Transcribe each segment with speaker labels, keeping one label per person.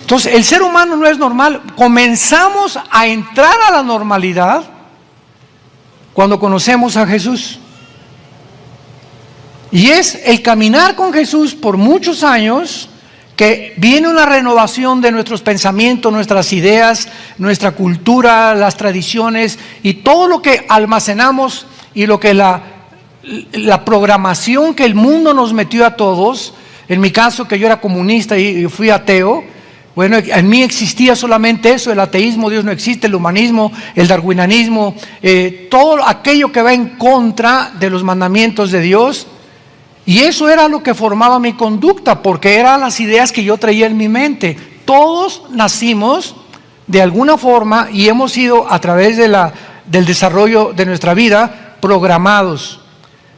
Speaker 1: Entonces, el ser humano no es normal. Comenzamos a entrar a la normalidad cuando conocemos a Jesús. Y es el caminar con Jesús por muchos años que viene una renovación de nuestros pensamientos, nuestras ideas, nuestra cultura, las tradiciones y todo lo que almacenamos y lo que la programación que el mundo nos metió a todos. En mi caso, que yo era comunista y fui ateo, bueno, en mí existía solamente eso, el ateísmo, Dios no existe, el humanismo, el darwinianismo, todo aquello que va en contra de los mandamientos de Dios. Y eso era lo que formaba mi conducta, porque eran las ideas que yo traía en mi mente. Todos nacimos de alguna forma y hemos sido a través del desarrollo de nuestra vida programados.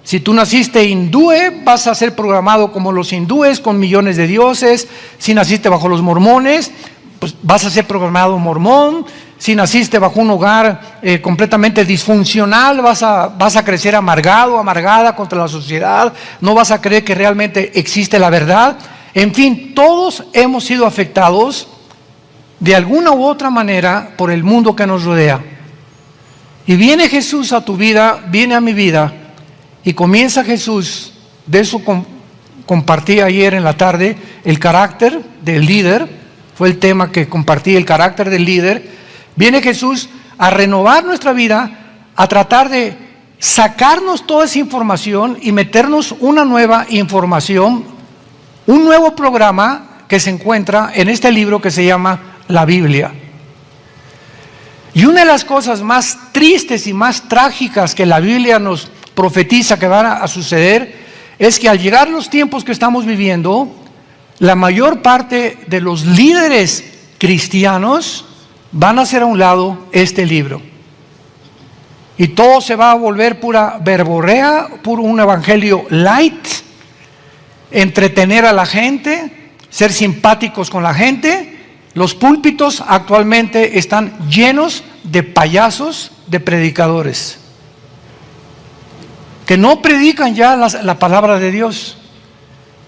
Speaker 1: Si tú naciste hindú, vas a ser programado como los hindúes, con millones de dioses. Si naciste bajo los mormones, pues vas a ser programado mormón. Si naciste bajo un hogar completamente disfuncional, vas a crecer amargado, amargada contra la sociedad. No vas a creer que realmente existe la verdad. En fin, todos hemos sido afectados de alguna u otra manera por el mundo que nos rodea. Y viene Jesús a tu vida, viene a mi vida, y comienza Jesús, de eso compartí ayer en la tarde, el carácter del líder, fue el tema que compartí, el carácter del líder. Viene Jesús a renovar nuestra vida, a tratar de sacarnos toda esa información y meternos una nueva información, un nuevo programa que se encuentra en este libro que se llama la Biblia. Y una de las cosas más tristes y más trágicas que la Biblia nos profetiza que van a suceder es que al llegar los tiempos que estamos viviendo, la mayor parte de los líderes cristianos van a hacer a un lado este libro. Y todo se va a volver pura verborrea, puro un evangelio light, entretener a la gente, ser simpáticos con la gente. Los púlpitos actualmente están llenos de payasos, de predicadores, que no predican ya la palabra de Dios.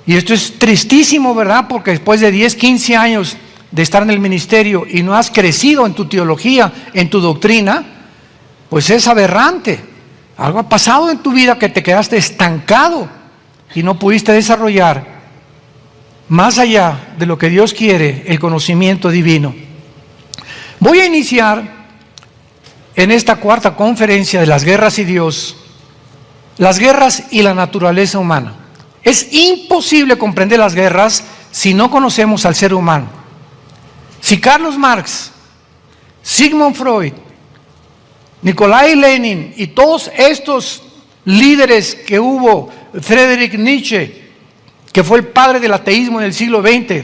Speaker 1: Y esto es tristísimo, ¿verdad? Porque después de 10, 15 años de estar en el ministerio y no has crecido en tu teología, en tu doctrina, pues es aberrante. Algo ha pasado en tu vida que te quedaste estancado y no pudiste desarrollar más allá de lo que Dios quiere, el conocimiento divino. Voy a iniciar en esta cuarta conferencia de las guerras y Dios, las guerras y la naturaleza humana. Es imposible comprender las guerras si no conocemos al ser humano. Si Carlos Marx, Sigmund Freud, Nikolai Lenin y todos estos líderes que hubo, Friedrich Nietzsche, que fue el padre del ateísmo en el siglo XX,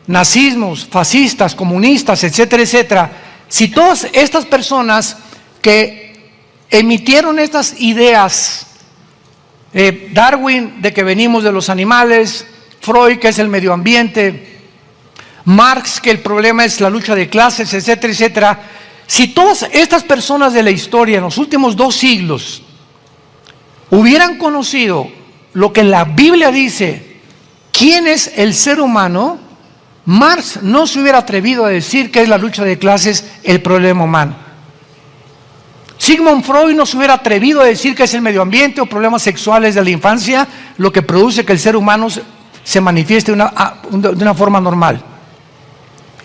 Speaker 1: nazismos, fascistas, comunistas, etcétera, etcétera, si todas estas personas que emitieron estas ideas, Darwin de que venimos de los animales, Freud que es el medio ambiente, Marx que el problema es la lucha de clases, etcétera, etcétera, si todas estas personas de la historia en los últimos 2 siglos hubieran conocido lo que la Biblia dice, quién es el ser humano, Marx no se hubiera atrevido a decir que es la lucha de clases el problema humano. Sigmund Freud no se hubiera atrevido a decir que es el medio ambiente o problemas sexuales de la infancia lo que produce que el ser humano se manifieste de una forma normal.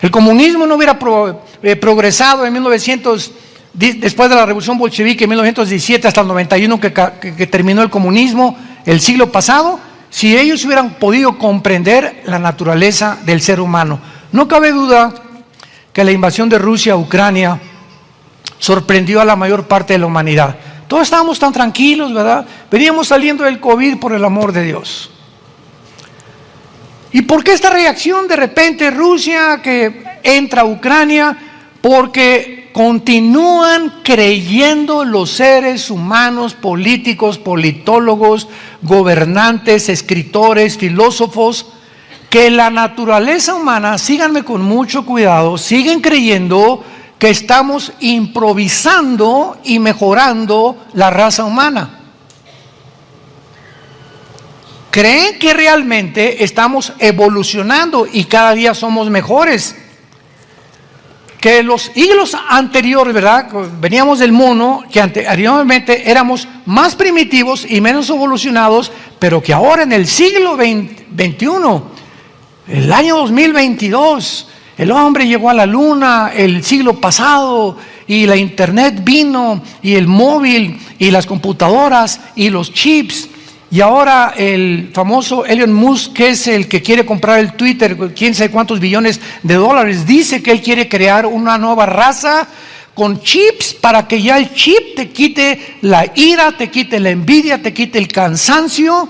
Speaker 1: El comunismo no hubiera progresado en 1900, después de la revolución bolchevique en 1917 hasta el 91 que terminó el comunismo, el siglo pasado, si ellos hubieran podido comprender la naturaleza del ser humano. No cabe duda que la invasión de Rusia a Ucrania sorprendió a la mayor parte de la humanidad. Todos estábamos tan tranquilos, ¿verdad? Veníamos saliendo del COVID, por el amor de Dios. ¿Y por qué esta reacción de repente Rusia que entra a Ucrania? Porque continúan creyendo los seres humanos, políticos, politólogos, gobernantes, escritores, filósofos, que la naturaleza humana, síganme con mucho cuidado, siguen creyendo que estamos improvisando y mejorando la raza humana. Creen que realmente estamos evolucionando y cada día somos mejores. que los siglos anteriores, ¿verdad? Veníamos del mono, que anteriormente éramos más primitivos y menos evolucionados, pero que ahora en el siglo XXI, el año 2022, el hombre llegó a la luna el siglo pasado y la internet vino y el móvil y las computadoras y los chips. Y ahora el famoso Elon Musk, que es el que quiere comprar el Twitter, quién sabe cuántos billones de dólares, dice que él quiere crear una nueva raza con chips para que ya el chip te quite la ira, te quite la envidia, te quite el cansancio.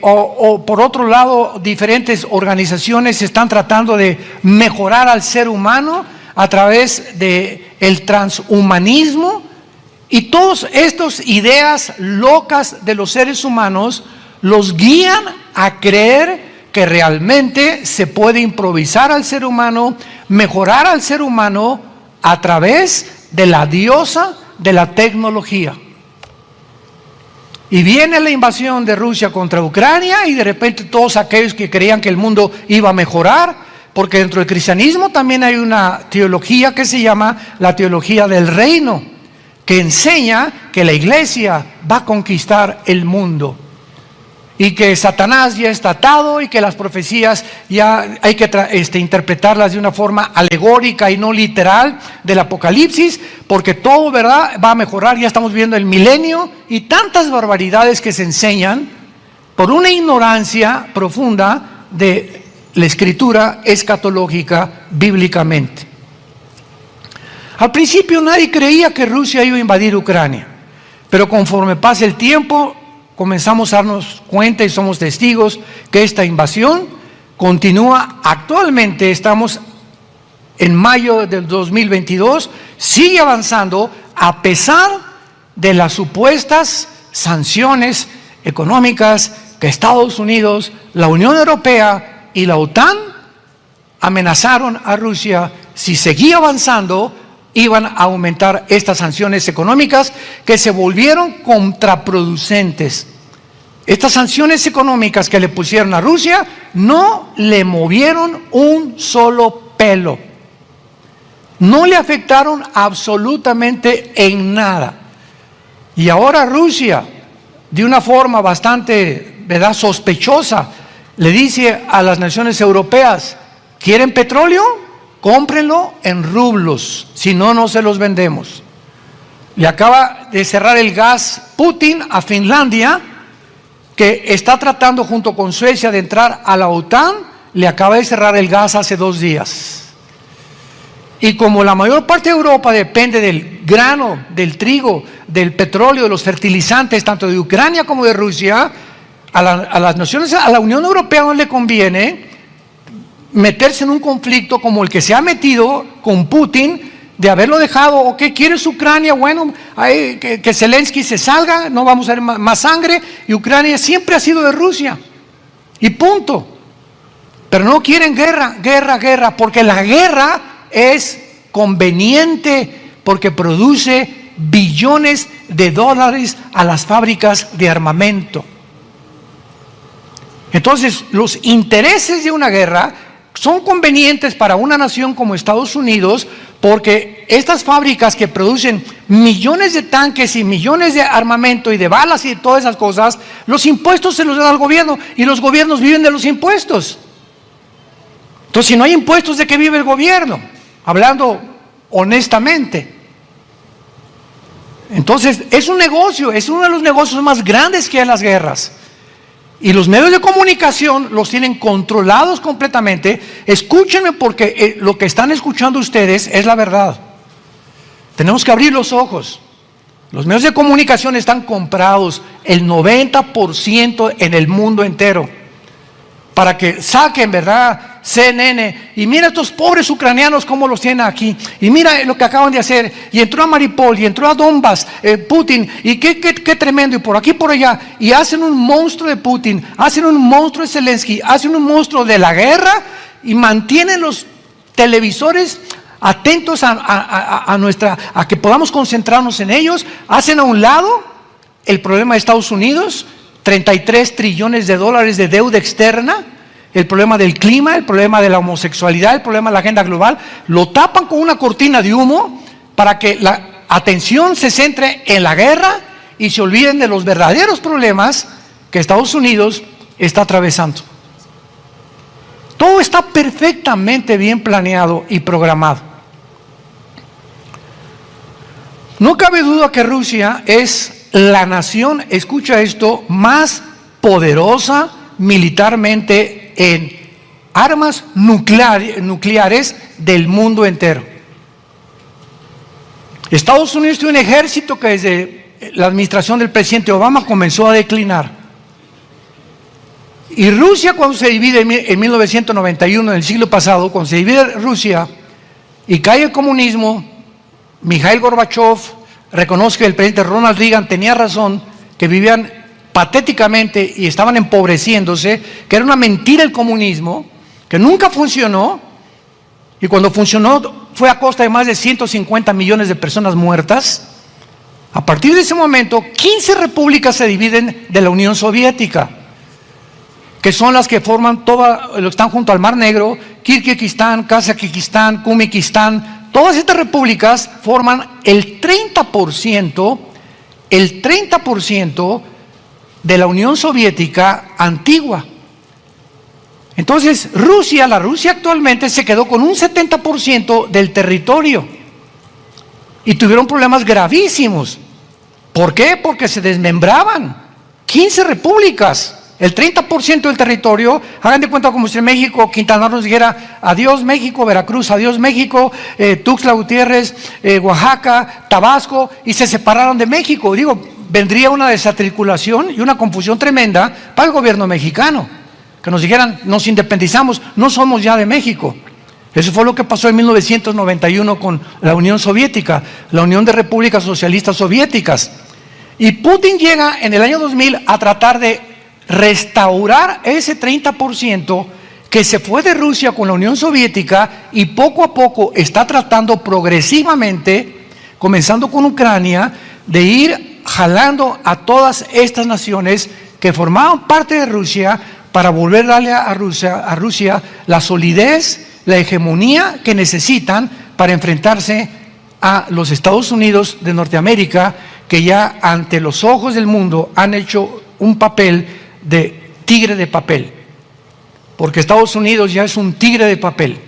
Speaker 1: O por otro lado, diferentes organizaciones están tratando de mejorar al ser humano a través del transhumanismo. Y todas estas ideas locas de los seres humanos los guían a creer que realmente se puede improvisar al ser humano, mejorar al ser humano a través de la diosa de la tecnología. Y viene la invasión de Rusia contra Ucrania y de repente todos aquellos que creían que el mundo iba a mejorar, porque dentro del cristianismo también hay una teología que se llama la teología del reino, que enseña que la iglesia va a conquistar el mundo y que Satanás ya está atado y que las profecías ya hay que interpretarlas de una forma alegórica y no literal del Apocalipsis, porque todo, ¿verdad?, va a mejorar. Ya estamos viendo el milenio y tantas barbaridades que se enseñan por una ignorancia profunda de la escritura escatológica bíblicamente. Al principio nadie creía que Rusia iba a invadir Ucrania, pero conforme pasa el tiempo comenzamos a darnos cuenta y somos testigos que esta invasión continúa. Actualmente estamos en mayo del 2022, sigue avanzando a pesar de las supuestas sanciones económicas que Estados Unidos, la Unión Europea y la OTAN amenazaron a Rusia. Si seguía avanzando, iban a aumentar estas sanciones económicas que se volvieron contraproducentes. Estas sanciones económicas que le pusieron a Rusia no le movieron un solo pelo, no le afectaron absolutamente en nada. Y ahora Rusia, de una forma bastante, ¿verdad?, sospechosa, le dice a las naciones europeas: ¿quieren petróleo? Cómprenlo en rublos, si no, no se los vendemos. Le acaba de cerrar el gas Putin a Finlandia, que está tratando junto con Suecia de entrar a la OTAN. Le acaba de cerrar el gas hace 2 días. Y como la mayor parte de Europa depende del grano, del trigo, del petróleo, de los fertilizantes, tanto de Ucrania como de Rusia, a las naciones, a la Unión Europea no le conviene meterse en un conflicto como el que se ha metido con Putin, de haberlo dejado. ¿O qué quieres Ucrania? Bueno, que Zelensky se salga, no vamos a ver más sangre, y Ucrania siempre ha sido de Rusia, y punto. Pero no quieren guerra, porque la guerra es conveniente, porque produce billones de dólares a las fábricas de armamento. Entonces, los intereses de una guerra son convenientes para una nación como Estados Unidos, porque estas fábricas que producen millones de tanques y millones de armamento y de balas y de todas esas cosas, los impuestos se los dan al gobierno y los gobiernos viven de los impuestos. Entonces, si no hay impuestos, ¿de qué vive el gobierno? Hablando honestamente. Entonces, es un negocio, es uno de los negocios más grandes que hay en las guerras. Y los medios de comunicación los tienen controlados completamente. Escúchenme, porque lo que están escuchando ustedes es la verdad. Tenemos que abrir los ojos. Los medios de comunicación están comprados, el 90% en el mundo entero, para que saquen, ¿verdad?, CNN, y mira estos pobres ucranianos cómo los tienen aquí, y mira lo que acaban de hacer, y entró a Mariupol, y entró a Donbass, Putin, y qué tremendo, y por aquí, por allá, y hacen un monstruo de Putin, hacen un monstruo de Zelensky, hacen un monstruo de la guerra, y mantienen los televisores atentos a que podamos concentrarnos en ellos. Hacen a un lado el problema de Estados Unidos, 33 trillones de dólares de deuda externa, el problema del clima, el problema de la homosexualidad, el problema de la agenda global, lo tapan con una cortina de humo para que la atención se centre en la guerra y se olviden de los verdaderos problemas que Estados Unidos está atravesando. Todo está perfectamente bien planeado y programado. No cabe duda que Rusia es la nación, escucha esto, más poderosa militarmente en armas nucleares del mundo entero. Estados Unidos tiene un ejército que desde la administración del presidente Obama comenzó a declinar. Y Rusia, cuando se divide en 1991, en el siglo pasado, cuando se divide Rusia y cae el comunismo, Mikhail Gorbachev reconoce que el presidente Ronald Reagan tenía razón, que vivían patéticamente y estaban empobreciéndose, que era una mentira el comunismo, que nunca funcionó, y cuando funcionó fue a costa de más de 150 millones de personas muertas. A partir de ese momento, 15 repúblicas se dividen de la Unión Soviética, que son las que forman lo que están junto al Mar Negro: Kirguistán, Kazajistán, Kumikistán. Todas estas repúblicas forman el 30% de la Unión Soviética antigua. Entonces la Rusia actualmente se quedó con un 70% del territorio y tuvieron problemas gravísimos. ¿Por qué? Porque se desmembraban. 15 repúblicas, el 30% del territorio. Hagan de cuenta como si en México Quintana Roo nos dijera: adiós México, Veracruz, adiós México, Tuxtla Gutiérrez, Oaxaca, Tabasco, y se separaron de México. Digo, vendría una desarticulación y una confusión tremenda para el gobierno mexicano, que nos dijeran: nos independizamos, no somos ya de México. Eso fue lo que pasó en 1991 con la Unión Soviética, la Unión de Repúblicas Socialistas Soviéticas. Y Putin llega en el año 2000 a tratar de restaurar ese 30% que se fue de Rusia con la Unión Soviética, y poco a poco está tratando progresivamente, comenzando con Ucrania, de ir jalando a todas estas naciones que formaban parte de Rusia para volver a darle a Rusia la solidez, la hegemonía que necesitan para enfrentarse a los Estados Unidos de Norteamérica, que ya ante los ojos del mundo han hecho un papel de tigre de papel, porque Estados Unidos ya es un tigre de papel,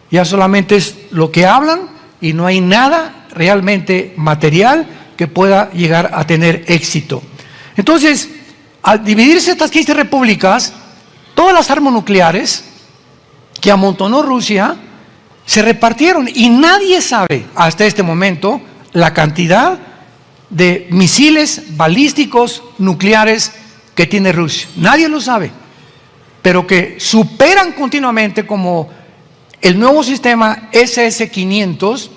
Speaker 1: ya solamente es lo que hablan y no hay nada realmente material que pueda llegar a tener éxito. Entonces, al dividirse estas 15 repúblicas, todas las armas nucleares que amontonó Rusia se repartieron, y nadie sabe hasta este momento la cantidad de misiles balísticos nucleares que tiene Rusia. Nadie lo sabe, pero que superan continuamente, como el nuevo sistema SS-500,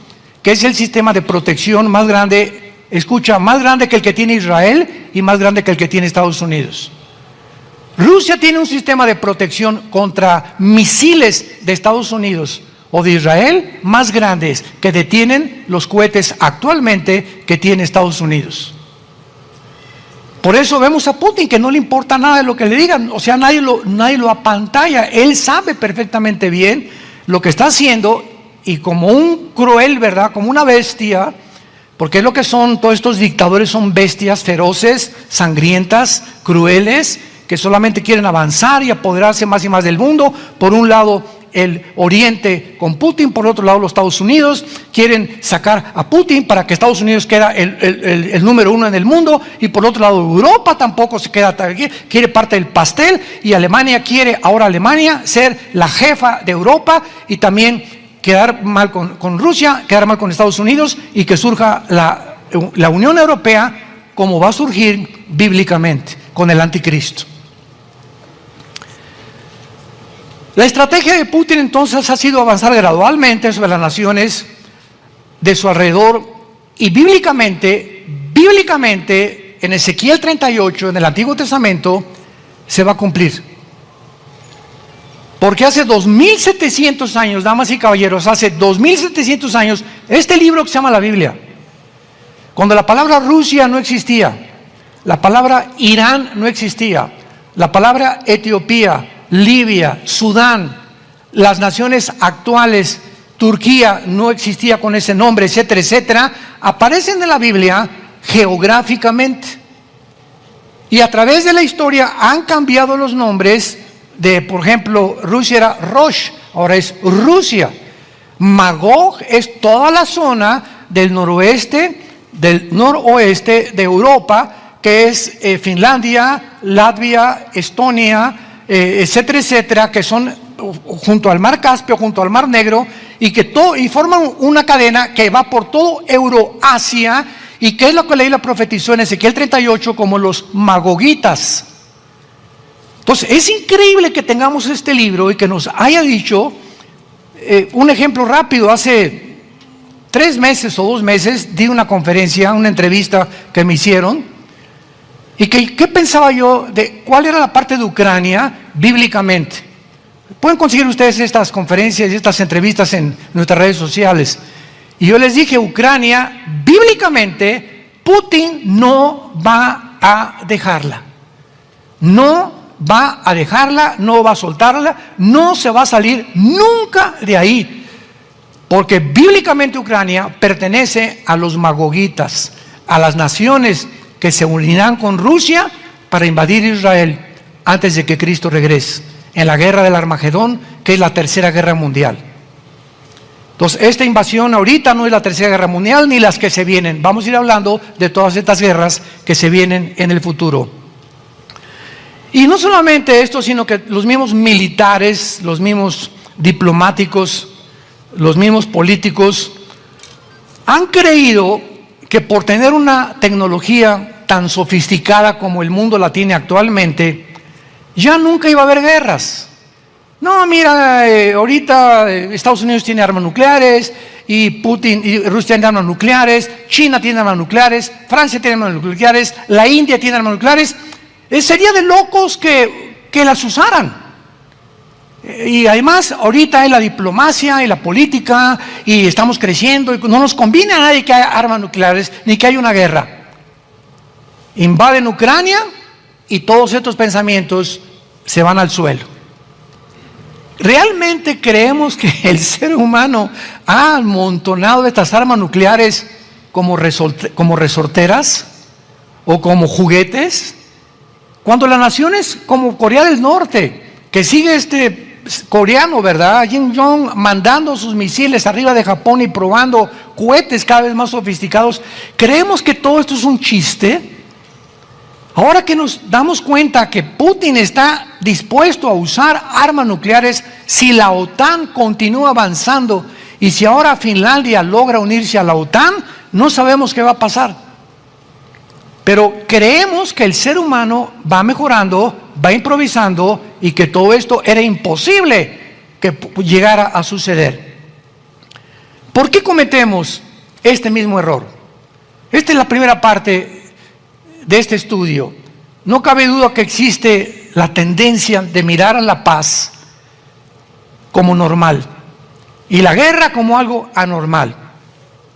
Speaker 1: que es el sistema de protección más grande, escucha, más grande que el que tiene Israel y más grande que el que tiene Estados Unidos. Rusia tiene un sistema de protección contra misiles de Estados Unidos o de Israel más grandes que detienen los cohetes actualmente que tiene Estados Unidos. Por eso vemos a Putin, que no le importa nada de lo que le digan, o sea, nadie lo apantalla. Él sabe perfectamente bien lo que está haciendo, y como un cruel, ¿verdad?, como una bestia, porque es lo que son todos estos dictadores, son bestias feroces, sangrientas, crueles, que solamente quieren avanzar y apoderarse más y más del mundo. Por un lado el Oriente con Putin, por otro lado los Estados Unidos quieren sacar a Putin para que Estados Unidos quede el número uno en el mundo, y por otro lado Europa tampoco se queda, quiere parte del pastel, y Alemania quiere ahora ser la jefa de Europa, y también quedar mal con Rusia, quedar mal con Estados Unidos, y que surja la Unión Europea, como va a surgir bíblicamente con el anticristo. La estrategia de Putin entonces ha sido avanzar gradualmente sobre las naciones de su alrededor, y bíblicamente en Ezequiel 38, en el Antiguo Testamento, se va a cumplir. Porque hace 2700 años, damas y caballeros, hace 2700 años, este libro que se llama la Biblia, cuando la palabra Rusia no existía, la palabra Irán no existía, la palabra Etiopía, Libia, Sudán, las naciones actuales, Turquía no existía con ese nombre, etcétera, etcétera, aparecen en la Biblia geográficamente. Y a través de la historia han cambiado los nombres de, por ejemplo, Rusia era Rosh, ahora es Rusia. Magog es toda la zona del noroeste, del noroeste de Europa, que es Finlandia, Latvia, Estonia, etcétera, etcétera, que son junto al mar Caspio, junto al mar Negro, y forman una cadena que va por todo Euroasia, y que es lo que la Biblia profetizó en Ezequiel 38 como los magogitas. Entonces es increíble que tengamos este libro y que nos haya dicho, un ejemplo rápido, hace 3 meses o 2 meses di una conferencia, una entrevista que me hicieron, y ¿qué pensaba yo de cuál era la parte de Ucrania bíblicamente? Pueden conseguir ustedes estas conferencias y estas entrevistas en nuestras redes sociales. Y yo les dije, Ucrania, bíblicamente, Putin no va a dejarla. No va a dejarla, no va a soltarla, no se va a salir nunca de ahí. Porque bíblicamente Ucrania pertenece a los magogitas, a las naciones que se unirán con Rusia para invadir Israel antes de que Cristo regrese, en la guerra del Armagedón, que es la tercera guerra mundial. Entonces, esta invasión ahorita no es la tercera guerra mundial ni las que se vienen. Vamos a ir hablando de todas estas guerras que se vienen en el futuro. Y no solamente esto, sino que los mismos militares, los mismos diplomáticos, los mismos políticos han creído que por tener una tecnología tan sofisticada como el mundo la tiene actualmente, ya nunca iba a haber guerras. No, mira, ahorita Estados Unidos tiene armas nucleares, y Putin y Rusia tienen armas nucleares, China tiene armas nucleares, Francia tiene armas nucleares, la India tiene armas nucleares. Sería de locos que las usaran. Y además ahorita hay la diplomacia y la política, y estamos creciendo, y no nos conviene a nadie que haya armas nucleares ni que haya una guerra. Invaden Ucrania y todos estos pensamientos se van al suelo. ¿Realmente creemos que el ser humano ha amontonado estas armas nucleares como resorteras o como juguetes? Cuando las naciones como Corea del Norte, que sigue este coreano, ¿verdad?, Kim Jong, mandando sus misiles arriba de Japón y probando cohetes cada vez más sofisticados, ¿creemos que todo esto es un chiste? Ahora que nos damos cuenta que Putin está dispuesto a usar armas nucleares, si la OTAN continúa avanzando y si ahora Finlandia logra unirse a la OTAN, no sabemos qué va a pasar. Pero creemos que el ser humano va mejorando, va improvisando, y que todo esto era imposible que llegara a suceder. ¿Por qué cometemos este mismo error? Esta es la primera parte de este estudio. No cabe duda que existe la tendencia de mirar a la paz como normal y la guerra como algo anormal.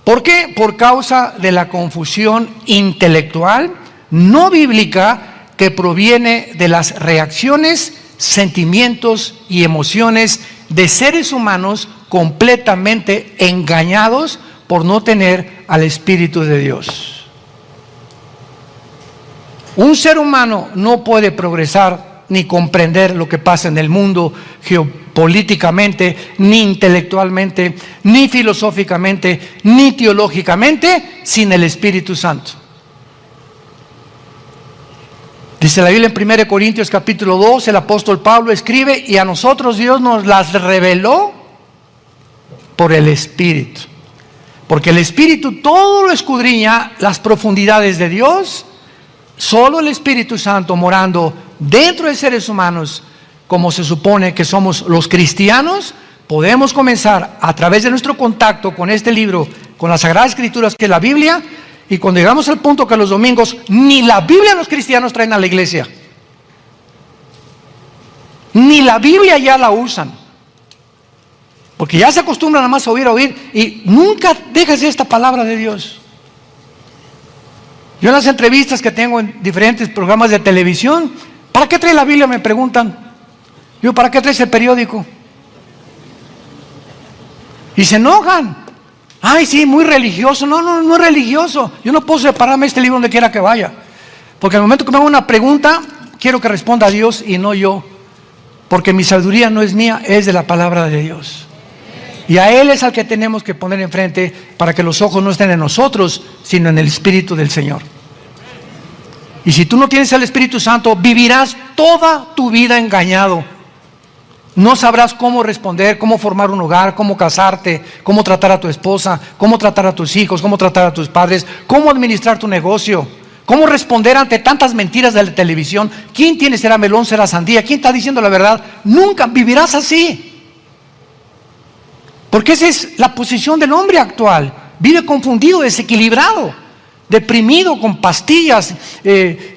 Speaker 1: ¿Por qué? Por causa de la confusión intelectual no bíblica que proviene de las reacciones, sentimientos y emociones de seres humanos completamente engañados por no tener al Espíritu de Dios. Un ser humano no puede progresar ni comprender lo que pasa en el mundo geopolíticamente, ni intelectualmente, ni filosóficamente, ni teológicamente, sin el Espíritu Santo. Dice la Biblia en 1 Corintios capítulo 2, el apóstol Pablo escribe: y a nosotros Dios nos las reveló por el Espíritu. Porque el Espíritu todo lo escudriña, las profundidades de Dios. Solo el Espíritu Santo morando dentro de seres humanos, como se supone que somos los cristianos, podemos comenzar a través de nuestro contacto con este libro, con las Sagradas Escrituras, que es la Biblia. Y cuando llegamos al punto que los domingos ni la Biblia los cristianos traen a la iglesia, ni la Biblia ya la usan, porque ya se acostumbran nada más a oír, y nunca dejas esta palabra de Dios. Yo en las entrevistas que tengo en diferentes programas de televisión, ¿para qué trae la Biblia?, me preguntan. Digo, ¿para qué traes el periódico? Y se enojan. Ay, sí, muy religioso. No, no, no es religioso. Yo no puedo separarme de este libro donde quiera que vaya. Porque al momento que me hago una pregunta, quiero que responda a Dios y no yo. Porque mi sabiduría no es mía, es de la palabra de Dios. Y a Él es al que tenemos que poner enfrente para que los ojos no estén en nosotros, sino en el Espíritu del Señor. Y si tú no tienes el Espíritu Santo, vivirás toda tu vida engañado. No sabrás cómo responder, cómo formar un hogar, cómo casarte, cómo tratar a tu esposa, cómo tratar a tus hijos, cómo tratar a tus padres, cómo administrar tu negocio, cómo responder ante tantas mentiras de la televisión. ¿Quién tiene? ¿Será melón? ¿Será sandía? ¿Quién está diciendo la verdad? Nunca vivirás así. Porque esa es la posición del hombre actual. Vive confundido, desequilibrado, deprimido, con pastillas,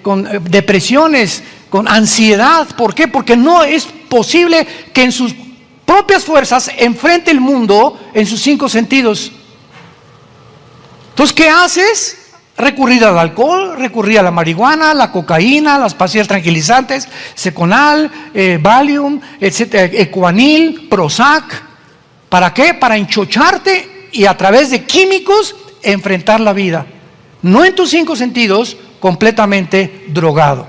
Speaker 1: con depresiones, con ansiedad. ¿Por qué? Porque no es posible que en sus propias fuerzas enfrente el mundo en sus 5 sentidos. Entonces, ¿qué haces? Recurrir al alcohol, recurrir a la marihuana, la cocaína, las pastillas tranquilizantes, Seconal, Valium, etcétera, Ecuanil, Prozac. ¿Para qué? Para enchocharte y a través de químicos enfrentar la vida. No en tus 5 sentidos, completamente drogado.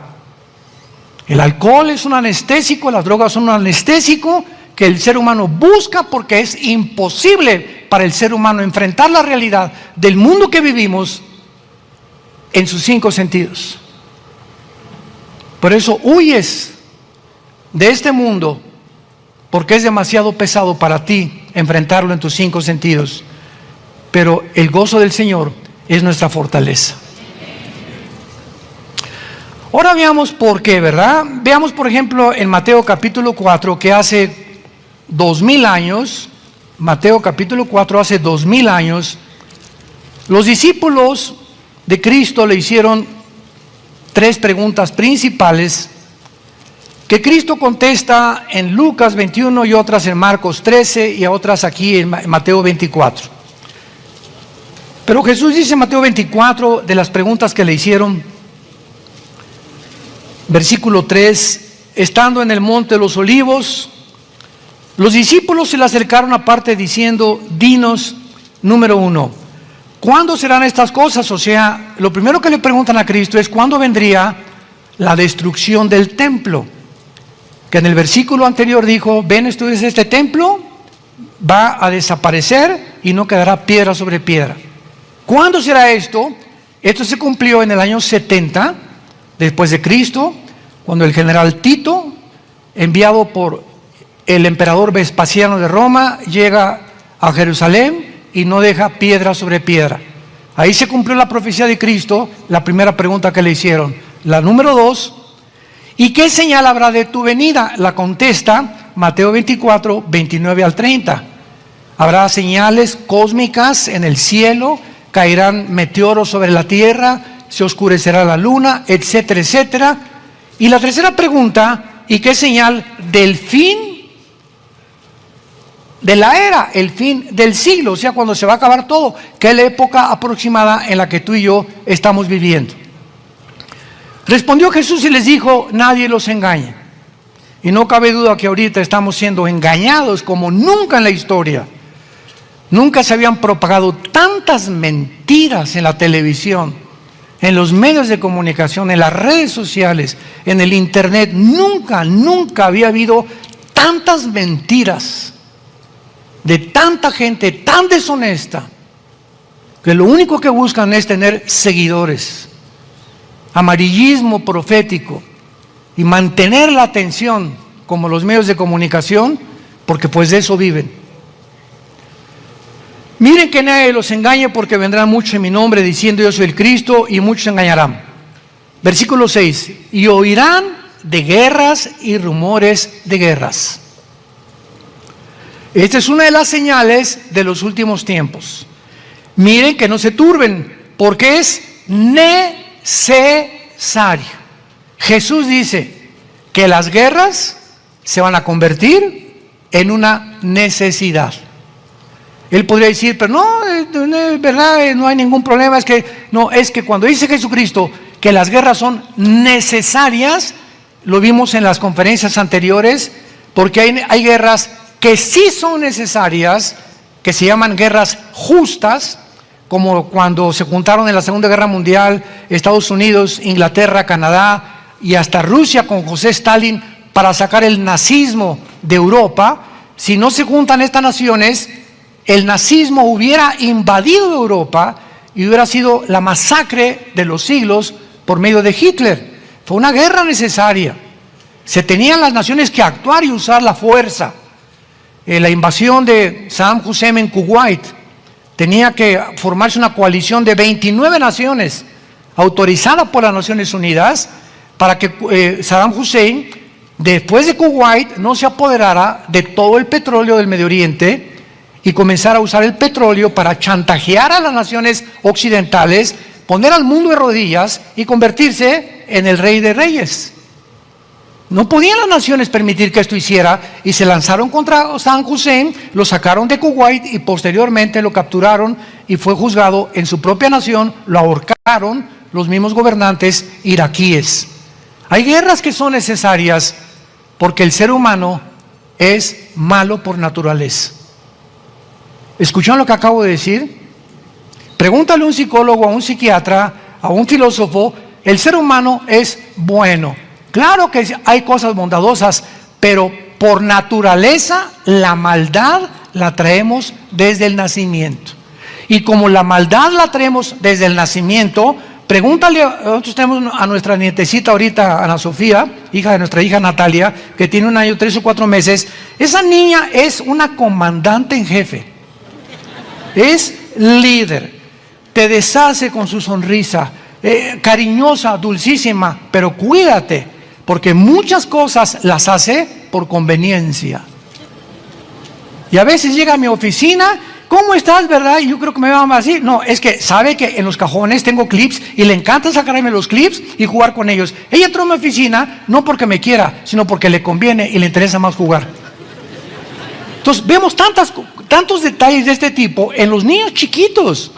Speaker 1: El alcohol es un anestésico, las drogas son un anestésico que el ser humano busca porque es imposible para el ser humano enfrentar la realidad del mundo que vivimos en sus 5 sentidos. Por eso huyes de este mundo, porque es demasiado pesado para ti enfrentarlo en tus 5 sentidos. Pero el gozo del Señor es nuestra fortaleza. Ahora veamos por qué, ¿verdad? Veamos, por ejemplo, en Mateo capítulo 4, que hace 2000 años, Mateo capítulo 4, hace 2000 años, los discípulos de Cristo le hicieron 3 preguntas principales que Cristo contesta en Lucas 21 y otras en Marcos 13 y a otras aquí en Mateo 24. Pero Jesús dice en Mateo 24 de las preguntas que le hicieron, versículo 3, estando en el monte de los olivos, los discípulos se le acercaron aparte diciendo, dinos, número 1, ¿cuándo serán estas cosas? O sea, lo primero que le preguntan a Cristo es, ¿cuándo vendría la destrucción del templo? Que en el versículo anterior dijo, ven, estudies este templo, va a desaparecer y no quedará piedra sobre piedra. ¿Cuándo será esto? Esto se cumplió en el año 70 después de Cristo, cuando el general Tito, enviado por el emperador Vespasiano de Roma, llega a Jerusalén y no deja piedra sobre piedra. Ahí se cumplió la profecía de Cristo, la primera pregunta que le hicieron. La número 2, ¿y qué señal habrá de tu venida? La contesta Mateo 24, 29 al 30. Habrá señales cósmicas en el cielo, caerán meteoros sobre la tierra, se oscurecerá la luna, etcétera, etcétera. Y la tercera pregunta, ¿y qué señal del fin de la era, el fin del siglo? O sea, cuando se va a acabar todo, ¿qué es la época aproximada en la que tú y yo estamos viviendo? Respondió Jesús y les dijo, nadie los engaña. Y no cabe duda que ahorita estamos siendo engañados como nunca en la historia. Nunca se habían propagado tantas mentiras en la televisión, en los medios de comunicación, en las redes sociales, en el internet. Nunca había habido tantas mentiras de tanta gente tan deshonesta que lo único que buscan es tener seguidores. Amarillismo profético y mantener la atención como los medios de comunicación, porque pues de eso viven. Miren que nadie los engañe, porque vendrán muchos en mi nombre diciendo yo soy el Cristo, y muchos se engañarán. Versículo 6, y oirán de guerras y rumores de guerras. Esta es una de las señales de los últimos tiempos. Miren que no se turben, porque es necesario. Jesús dice que las guerras se van a convertir en una necesidad. Él podría decir, pero no, es verdad, no hay ningún problema. Es que cuando dice Jesucristo que las guerras son necesarias, lo vimos en las conferencias anteriores, porque hay guerras que sí son necesarias, que se llaman guerras justas, como cuando se juntaron en la Segunda Guerra Mundial Estados Unidos, Inglaterra, Canadá y hasta Rusia con José Stalin para sacar el nazismo de Europa. Si no se juntan estas naciones, el nazismo hubiera invadido Europa y hubiera sido la masacre de los siglos por medio de Hitler. Fue una guerra necesaria. Se tenían las naciones que actuar y usar la fuerza. La invasión de Saddam Hussein en Kuwait, tenía que formarse una coalición de 29 naciones autorizada por las Naciones Unidas para que Saddam Hussein, después de Kuwait, no se apoderara de todo el petróleo del Medio Oriente y comenzara a usar el petróleo para chantajear a las naciones occidentales, poner al mundo de rodillas y convertirse en el rey de reyes. No podían las naciones permitir que esto hiciera y se lanzaron contra Saddam Hussein, lo sacaron de Kuwait y posteriormente lo capturaron y fue juzgado en su propia nación, lo ahorcaron los mismos gobernantes iraquíes. Hay guerras que son necesarias porque el ser humano es malo por naturaleza. ¿Escucharon lo que acabo de decir? Pregúntale a un psicólogo, a un psiquiatra, a un filósofo, el ser humano es bueno. Claro que hay cosas bondadosas, pero por naturaleza la maldad la traemos desde el nacimiento. Y como la maldad la traemos desde el nacimiento, pregúntale, nosotros tenemos a nuestra nietecita ahorita, Ana Sofía, hija de nuestra hija Natalia, que tiene 1 año, 3 o 4 meses. Esa niña es una comandante en jefe, es líder, te deshace con su sonrisa, cariñosa, dulcísima, pero cuídate, porque muchas cosas las hace por conveniencia. Y a veces llega a mi oficina, ¿cómo estás, verdad? Y yo creo que me va así. No, es que sabe que en los cajones tengo clips y le encanta sacarme los clips y jugar con ellos. Ella entró a mi oficina no porque me quiera, sino porque le conviene y le interesa más jugar. Entonces vemos tantos detalles de este tipo en los niños chiquitos.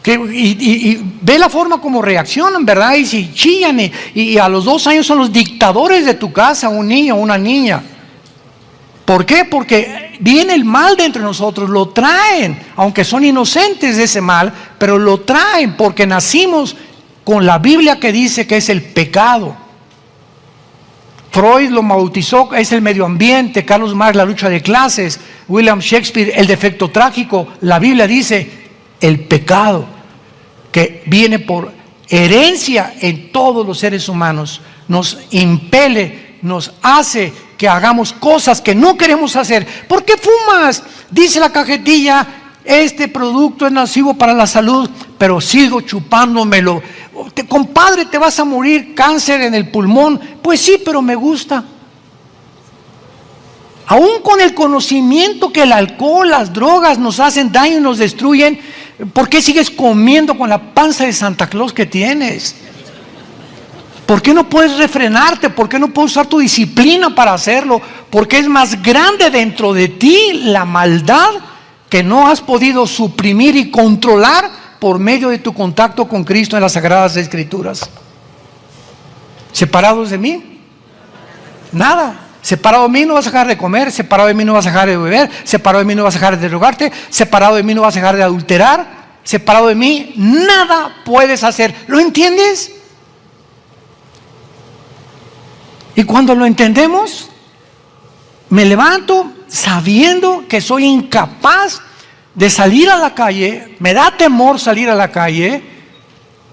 Speaker 1: Y ve la forma como reaccionan, ¿verdad? Y si chillan y a los 2 años son los dictadores de tu casa, un niño o una niña. ¿Por qué? Porque viene el mal dentro de nosotros, lo traen, aunque son inocentes de ese mal, pero lo traen porque nacimos con la Biblia que dice que es el pecado. Freud lo bautizó, es el medio ambiente, Carlos Marx la lucha de clases, William Shakespeare el defecto trágico. La Biblia dice el pecado, que viene por herencia en todos los seres humanos, nos impele, nos hace que hagamos cosas que no queremos hacer. ¿Por qué fumas? Dice la cajetilla, este producto es nocivo para la salud, pero sigo chupándomelo. Compadre, te vas a morir, cáncer en el pulmón. Pues sí, pero me gusta. Aún con el conocimiento que el alcohol, las drogas nos hacen daño y nos destruyen, ¿por qué sigues comiendo con la panza de Santa Claus que tienes? ¿Por qué no puedes refrenarte? ¿Por qué no puedes usar tu disciplina para hacerlo? Porque es más grande dentro de ti la maldad que no has podido suprimir y controlar por medio de tu contacto con Cristo en las Sagradas Escrituras. ¿Separados de mí? Nada. Separado de mí no vas a dejar de comer, separado de mí no vas a dejar de beber, separado de mí no vas a dejar de drogarte, separado de mí no vas a dejar de adulterar, separado de mí nada puedes hacer. ¿Lo entiendes? Y cuando lo entendemos, me levanto sabiendo que soy incapaz de salir a la calle, me da temor salir a la calle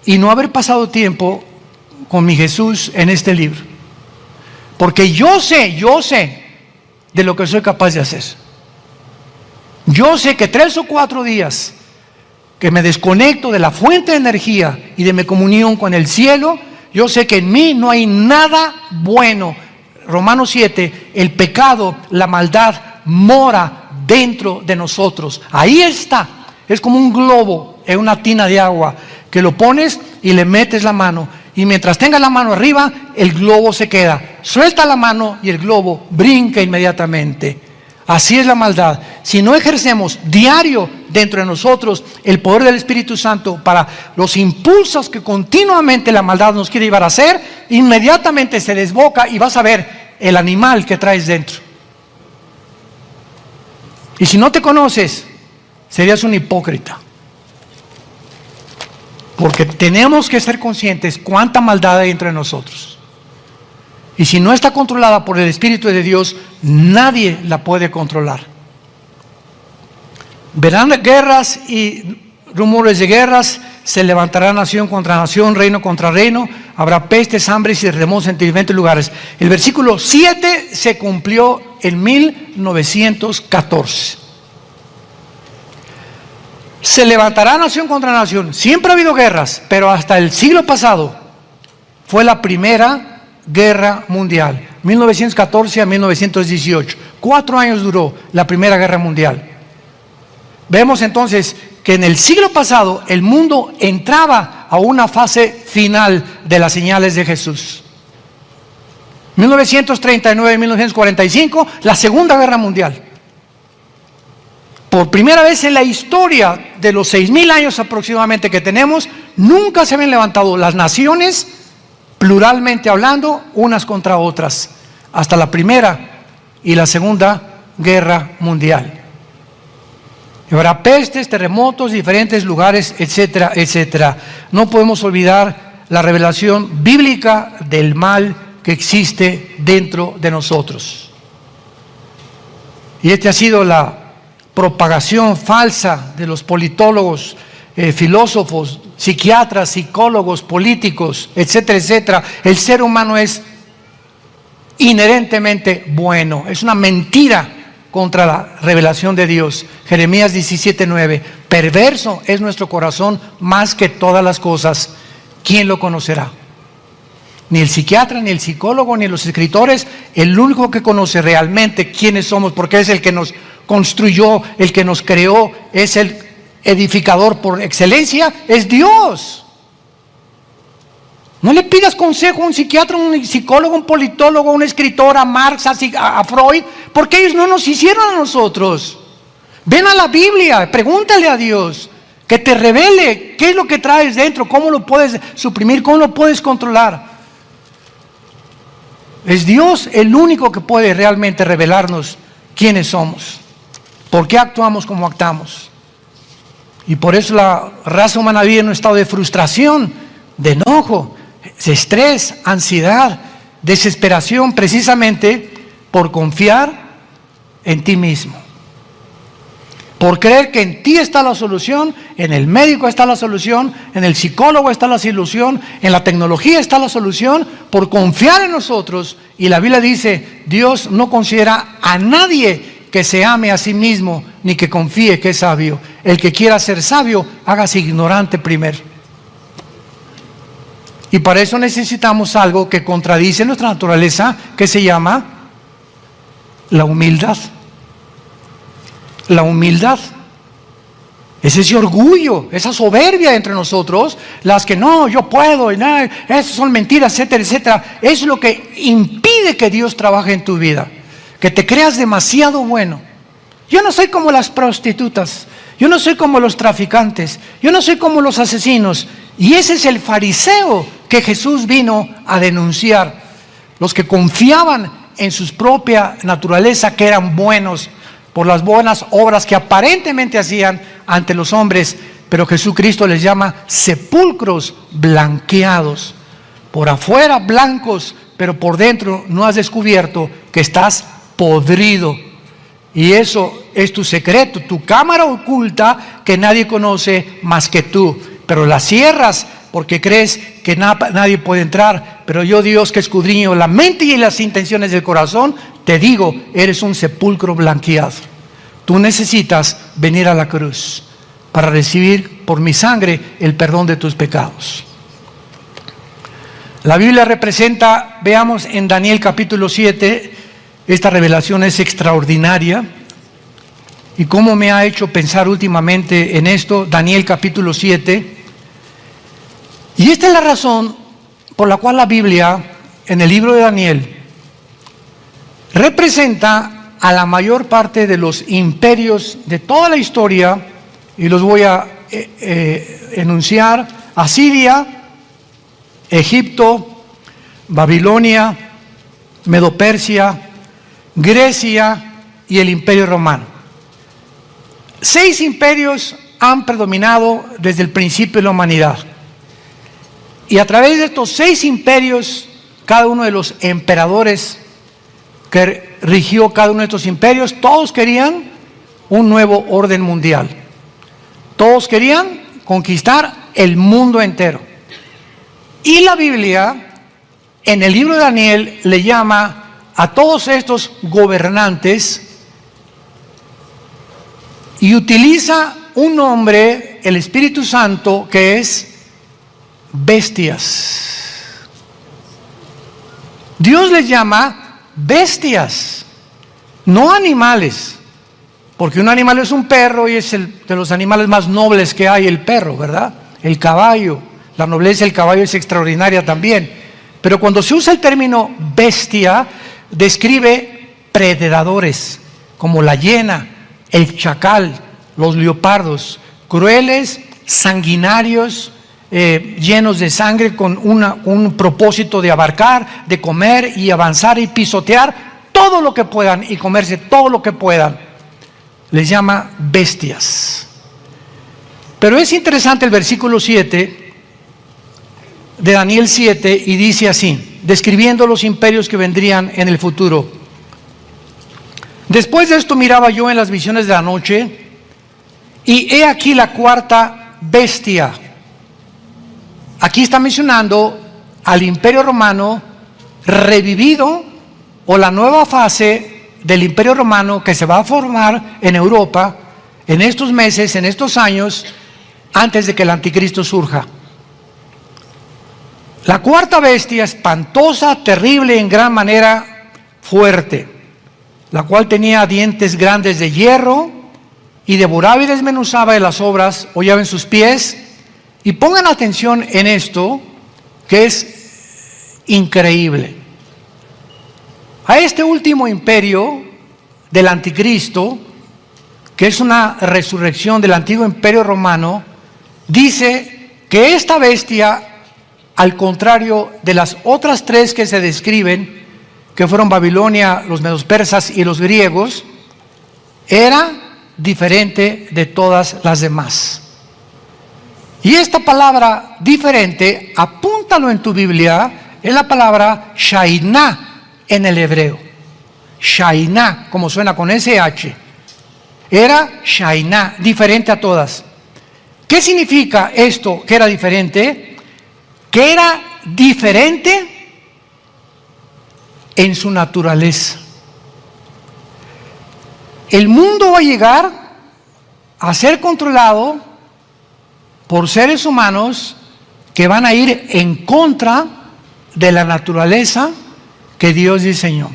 Speaker 1: y no haber pasado tiempo con mi Jesús en este libro. Porque yo sé de lo que soy capaz de hacer. Yo sé que 3 o 4 días que me desconecto de la fuente de energía y de mi comunión con el cielo, yo sé que en mí no hay nada bueno. Romanos 7, el pecado, la maldad mora dentro de nosotros. Ahí está. Es como un globo en una tina de agua que lo pones y le metes la mano. Y mientras tenga la mano arriba, el globo se queda. Suelta la mano y el globo brinca inmediatamente. Así es la maldad. Si no ejercemos diario dentro de nosotros el poder del Espíritu Santo para los impulsos que continuamente la maldad nos quiere llevar a hacer, inmediatamente se desboca y vas a ver el animal que traes dentro. Y si no te conoces, serías un hipócrita. Porque tenemos que ser conscientes cuánta maldad hay entre nosotros. Y si no está controlada por el Espíritu de Dios, nadie la puede controlar. Verán guerras y rumores de guerras, se levantará nación contra nación, reino contra reino, habrá pestes, hambres y terremotos en diferentes lugares. El versículo 7 se cumplió en 1914. Se levantará nación contra nación. Siempre ha habido guerras, pero hasta el siglo pasado fue la primera guerra mundial, 1914 a 1918. 4 años duró la primera guerra mundial. Vemos entonces que en el siglo pasado el mundo entraba a una fase final de las señales de Jesús. 1939-1945, la Segunda Guerra Mundial. Por primera vez en la historia de los 6,000 años aproximadamente que tenemos, nunca se habían levantado las naciones, pluralmente hablando, unas contra otras, hasta la Primera y la Segunda Guerra Mundial. Y habrá pestes, terremotos, diferentes lugares, etcétera, etcétera. No podemos olvidar la revelación bíblica del mal que existe dentro de nosotros. Y esta ha sido la propagación falsa de los politólogos, filósofos, psiquiatras, psicólogos, políticos, etcétera, etcétera. El ser humano es inherentemente bueno. Es una mentira contra la revelación de Dios. Jeremías 17:9. Perverso es nuestro corazón más que todas las cosas. ¿Quién lo conocerá? Ni el psiquiatra, ni el psicólogo, ni los escritores. El único que conoce realmente quiénes somos, porque es el que nos construyó, el que nos creó, es el edificador por excelencia, es Dios. No le pidas consejo a un psiquiatra, un psicólogo, un politólogo, un escritor, a Marx, a Freud, porque ellos no nos hicieron a nosotros. Ven a la Biblia, pregúntale a Dios, que te revele qué es lo que traes dentro, cómo lo puedes suprimir, cómo lo puedes controlar. Es Dios el único que puede realmente revelarnos quiénes somos, por qué actuamos como actuamos. Y por eso la raza humana vive en un estado de frustración, de enojo, de estrés, ansiedad, desesperación, precisamente por confiar en ti mismo. Por creer que en ti está la solución, en el médico está la solución, en el psicólogo está la solución, en la tecnología está la solución, por confiar en nosotros. Y la Biblia dice, Dios no considera a nadie que se ame a sí mismo, ni que confíe que es sabio. El que quiera ser sabio, hágase ignorante primero. Y para eso necesitamos algo que contradice nuestra naturaleza, que se llama la humildad. La humildad es ese orgullo, esa soberbia entre nosotros, las que no, yo puedo, y no, esas son mentiras, etcétera, etcétera. Es lo que impide que Dios trabaje en tu vida, que te creas demasiado bueno. Yo no soy como las prostitutas, yo no soy como los traficantes, yo no soy como los asesinos. Y ese es el fariseo que Jesús vino a denunciar. Los que confiaban en su propia naturaleza, que eran buenos por las buenas obras que aparentemente hacían ante los hombres, pero Jesucristo les llama sepulcros blanqueados. Por afuera blancos, pero por dentro no has descubierto que estás podrido. Y eso es tu secreto, tu cámara oculta que nadie conoce más que tú. Pero la cierras porque crees que nadie puede entrar. Pero yo, Dios, que escudriño la mente y las intenciones del corazón, te digo, eres un sepulcro blanqueado. Tú necesitas venir a la cruz para recibir por mi sangre el perdón de tus pecados. La Biblia representa, veamos en Daniel capítulo 7, esta revelación es extraordinaria. Y cómo me ha hecho pensar últimamente en esto, Daniel capítulo 7. Y esta es la razón por la cual la Biblia, en el libro de Daniel, representa a la mayor parte de los imperios de toda la historia, y los voy a enunciar: Asiria, Egipto, Babilonia, Medo-Persia, Grecia y el Imperio Romano. 6 imperios han predominado desde el principio de la humanidad. Y a través de estos 6 imperios, cada uno de los emperadores que rigió cada uno de estos imperios, todos querían un nuevo orden mundial. Todos querían conquistar el mundo entero. Y la Biblia, en el libro de Daniel, le llama a todos estos gobernantes y utiliza un nombre, el Espíritu Santo, que es bestias. Dios les llama bestias, no animales, porque un animal es un perro y es de los animales más nobles que hay, el perro, ¿verdad? El caballo, la nobleza del caballo es extraordinaria también, pero cuando se usa el término bestia, describe predadores, como la hiena, el chacal, los leopardos, crueles, sanguinarios, llenos de sangre, con un propósito de abarcar, de comer y avanzar y pisotear todo lo que puedan y comerse todo lo que puedan. Les llama bestias. Pero es interesante el versículo 7 de Daniel 7 y dice así, describiendo los imperios que vendrían en el futuro. Después de esto miraba yo en las visiones de la noche y he aquí la cuarta bestia. Aquí está mencionando al Imperio Romano revivido, o la nueva fase del Imperio Romano que se va a formar en Europa en estos meses, en estos años, antes de que el anticristo surja. La cuarta bestia, espantosa, terrible, en gran manera fuerte, la cual tenía dientes grandes de hierro y devoraba y desmenuzaba de las obras, hollaba en sus pies. Y pongan atención en esto, que es increíble. A este último imperio del anticristo, que es una resurrección del antiguo imperio romano, dice que esta bestia, al contrario de las otras 3 que se describen, que fueron Babilonia, los medos persas y los griegos, era diferente de todas las demás. Y esta palabra diferente, apúntalo en tu Biblia, es la palabra Shainá en el hebreo. Shainá, como suena con SH. Era Shainá, diferente a todas. ¿Qué significa esto que era diferente? Que era diferente en su naturaleza. El mundo va a llegar a ser controlado por seres humanos que van a ir en contra de la naturaleza que Dios diseñó.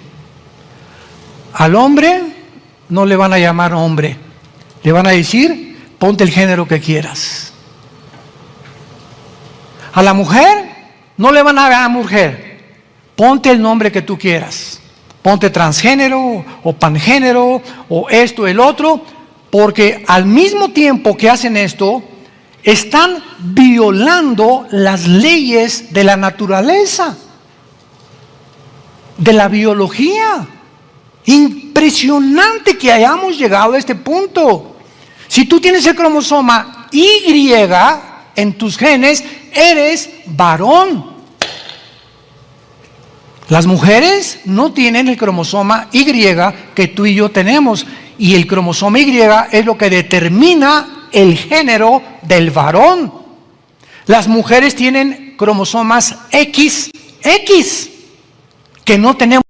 Speaker 1: Al hombre no le van a llamar hombre, le van a decir, ponte el género que quieras. A la mujer no le van a llamar mujer, ponte el nombre que tú quieras, ponte transgénero o pangénero o esto, el otro, porque al mismo tiempo que hacen esto, están violando las leyes de la naturaleza, de la biología. Impresionante que hayamos llegado a este punto. Si tú tienes el cromosoma Y en tus genes, eres varón. Las mujeres no tienen el cromosoma Y que tú y yo tenemos, y el cromosoma Y es lo que determina el género del varón. Las mujeres tienen cromosomas XX, que no tenemos.